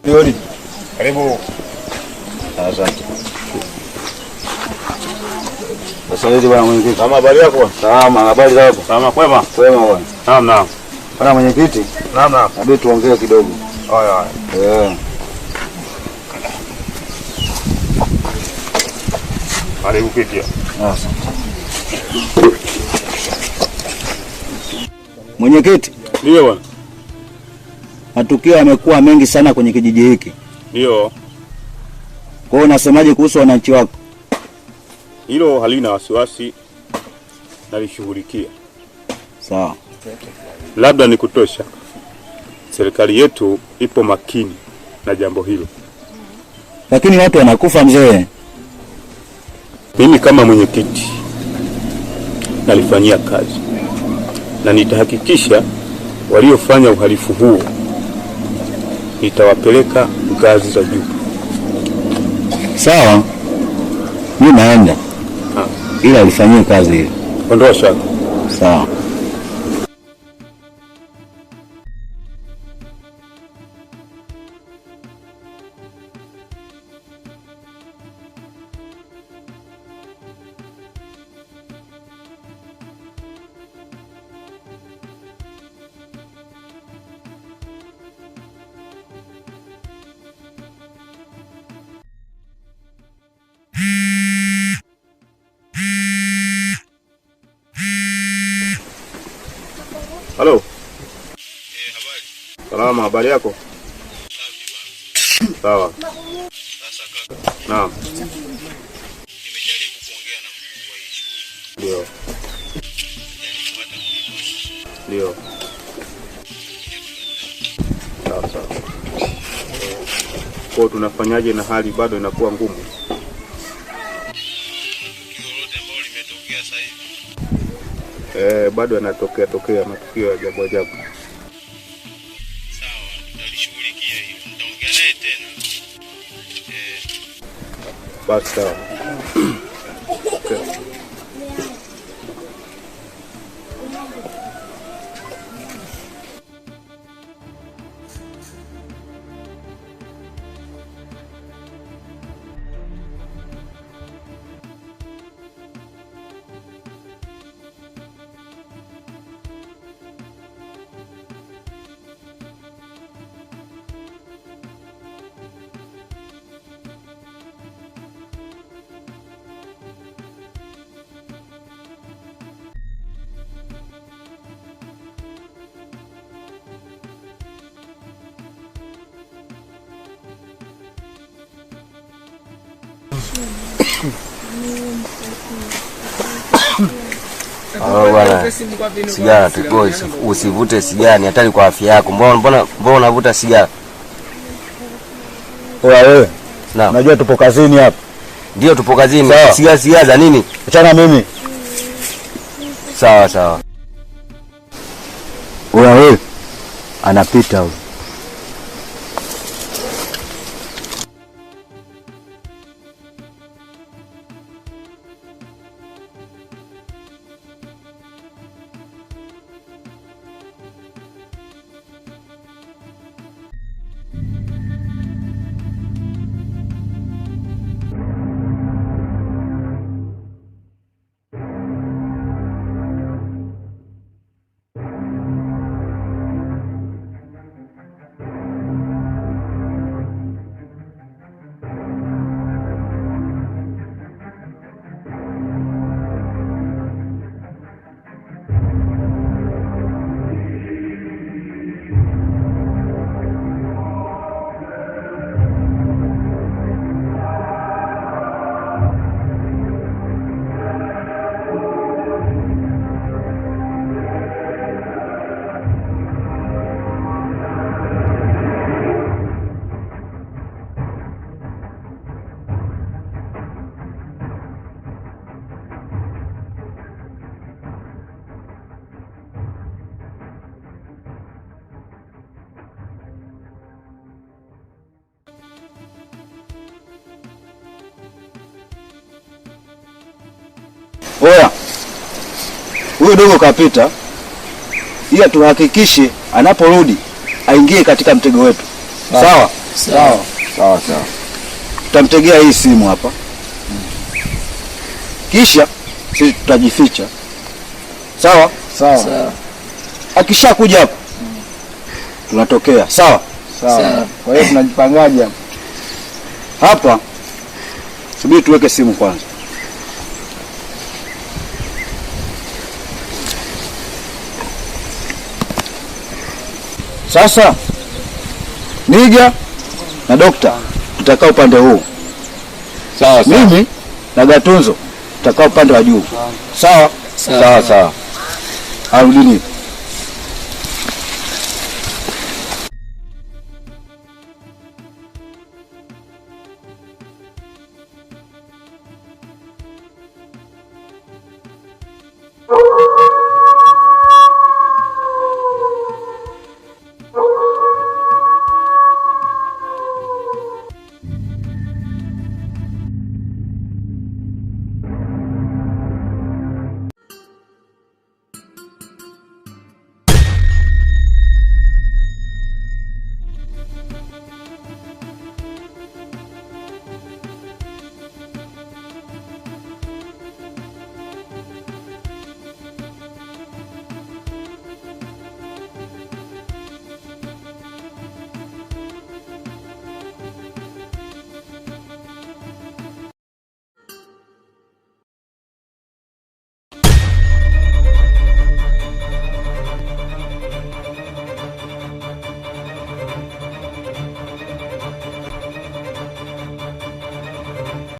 Yori. Karibu. Asante. Asante bwana mwenyekiti. Kama habari yako? Salama, habari zako? Salama kwema? Kwema bwana. Naam naam. Bwana mwenyekiti? Naam naam. Hebu tuongee kidogo. Haya haya. Karibu kiti. Asante. Mwenyekiti? Ndio bwana. Matukio yamekuwa mengi sana kwenye kijiji hiki. Ndio. Kwa hiyo unasemaje kuhusu wananchi wako? Hilo halina wasiwasi, nalishughulikia. Sawa. Labda ni kutosha. Serikali yetu ipo makini na jambo hilo. Lakini watu wanakufa mzee. Mimi kama mwenyekiti nalifanyia kazi na nitahakikisha waliofanya uhalifu huo nitawapeleka ngazi za juu. Sawa. Mimi naenda. Ila alifanyia kazi hiyo. Ondoa shaka. Sawa. Halo. Habari. Salama, habari yako? Sawa. Sasa kaka. Naam. Nimejaribu kuongea na mkuu wa shule. Ndio. Ndio. Sawa. Kwa tunafanyaje na hali bado inakuwa ngumu? Bado yanatokea matukio ya ajabu. Sawa, tutalishughulikia hiyo. Nitaongea naye tena. Basi sawa. Okay. Bwana, sigara tuko, usivute sigara, ni hatari kwa afya yako. Mbona unavuta sigara? Wewe. Naam. Unajua tupo kazini hapa. Ndio tupo kazini. Sawa. Sigara za nini? Achana mimi. Sawa. Wewe. Anapita huyo. Oya. Huyo dogo kapita. Ila tuhakikishe anaporudi aingie katika mtego wetu. Sawa? Sawa. Sawa sawa. Tutamtegea hii simu hapa. Kisha sisi tutajificha. Sawa? Sawa. Akishakuja hapa tunatokea. Sawa? Sawa. Kwa hiyo tunajipangaje hapa? Hapa subiri tuweke simu kwanza. Sasa Niga na Dokta tutakaa upande huu. Sawa. Mimi na Gatunzo tutakaa upande wa juu. Sawa? Sawa. Arudini.